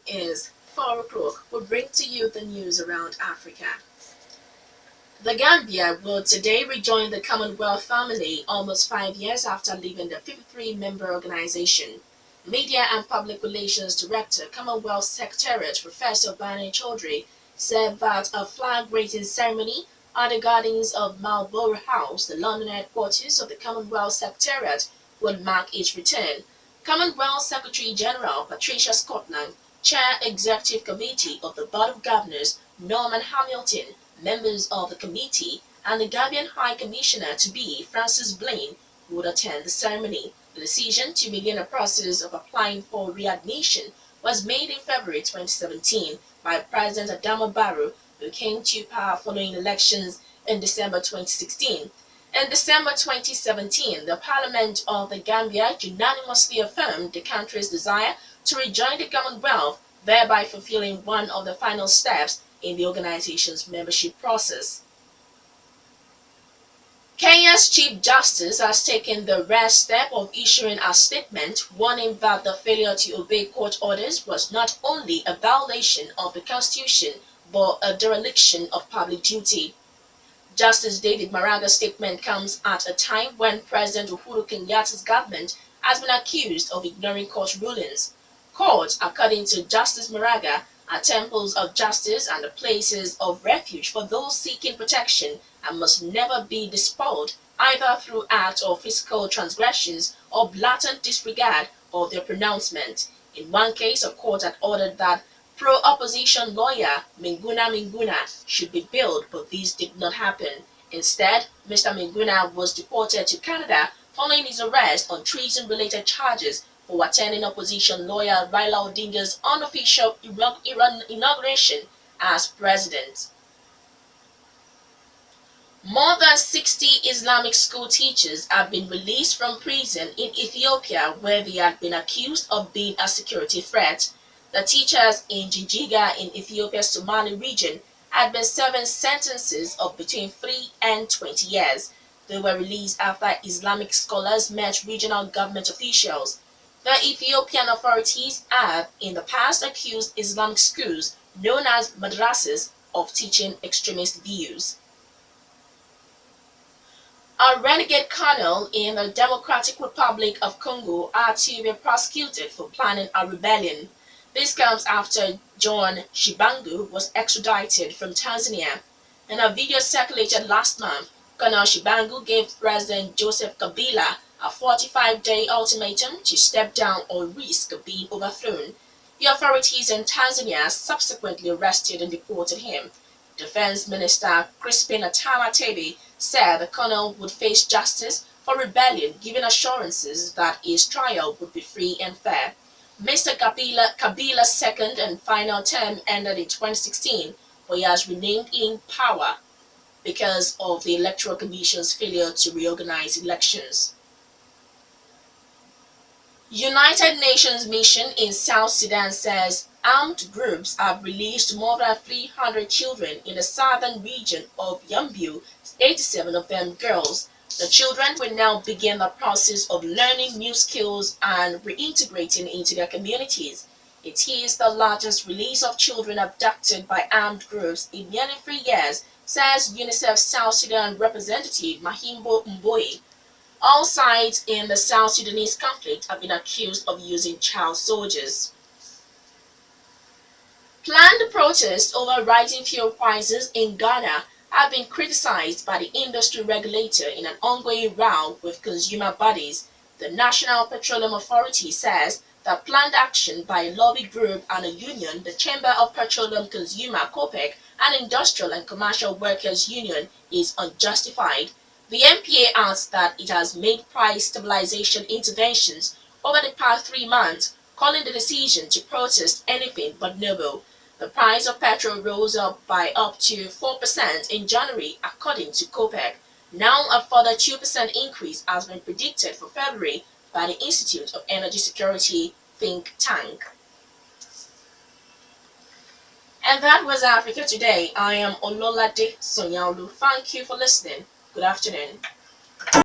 is 4 o'clock. We'll bring to you the news around Africa. The Gambia will today rejoin the Commonwealth family almost 5 years after leaving the 53-member organization. Media and Public Relations Director, Commonwealth Secretariat Professor Bani Chaudhry said that a flag-raising ceremony at the gardens of Marlborough House, the London headquarters of the Commonwealth Secretariat, will mark its return. Commonwealth Secretary-General Patricia Scotland, Chair Executive Committee of the Board of Governors, Norman Hamilton, members of the committee, and the Gambian High Commissioner-to-be, Francis Blaine, would attend the ceremony. The decision to begin a process of applying for readmission was made in February 2017 by President Adama Barrow, who came to power following elections in December 2016. In December 2017, the Parliament of the Gambia unanimously affirmed the country's desire to rejoin the Commonwealth, thereby fulfilling one of the final steps in the organization's membership process. Kenya's Chief Justice has taken the rare step of issuing a statement warning that the failure to obey court orders was not only a violation of the Constitution but a dereliction of public duty. Justice David Maraga's statement comes at a time when President Uhuru Kenyatta's government has been accused of ignoring court rulings. Courts, according to Justice Maraga, are temples of justice and the places of refuge for those seeking protection and must never be despoiled either through act or physical transgressions or blatant disregard of their pronouncement. In one case, a court had ordered that pro-opposition lawyer Minguna should be bailed, but this did not happen. Instead, Mr. Minguna was deported to Canada following his arrest on treason-related charges for attending opposition lawyer Raila Odinga's unofficial inauguration as president. More than 60 Islamic school teachers have been released from prison in Ethiopia where they had been accused of being a security threat. The teachers in Jijiga in Ethiopia's Somali region had been serving sentences of between 3 and 20 years. They were released after Islamic scholars met regional government officials. The Ethiopian authorities have in the past accused Islamic schools, known as madrasas, of teaching extremist views. A renegade colonel in the Democratic Republic of Congo are to be prosecuted for planning a rebellion. This comes after John Shibangu was extradited from Tanzania. In a video circulated last month, Colonel Shibangu gave President Joseph Kabila a 45-day ultimatum to step down or risk being overthrown. The authorities in Tanzania subsequently arrested and deported him. Defense Minister Crispin Atama Tebe said the colonel would face justice for rebellion, giving assurances that his trial would be free and fair. Mr. Kabila's second and final term ended in 2016, but he has remained in power because of the Electoral Commission's failure to reorganize elections. United Nations mission in South Sudan says armed groups have released more than 300 children in the southern region of Yambio, 87 of them girls. The children will now begin the process of learning new skills and reintegrating into their communities. It is the largest release of children abducted by armed groups in nearly 3 years, says UNICEF South Sudan representative Mahimbo Mboyi. All sides in the South Sudanese conflict have been accused of using child soldiers. Planned protests over rising fuel prices in Ghana have been criticized by the industry regulator in an ongoing row with consumer bodies. The National Petroleum Authority says that planned action by a lobby group and a union, the Chamber of Petroleum Consumer (COPEC) and Industrial and Commercial Workers Union, is unjustified. The MPA adds that it has made price stabilization interventions over the past 3 months, calling the decision to protest anything but noble. The price of petrol rose up by up to 4% in January, according to COPEC. Now a further 2% increase has been predicted for February by the Institute of Energy Security think tank. And that was Africa Today. I am Ololade Sanyaolu. Thank you for listening. Good afternoon.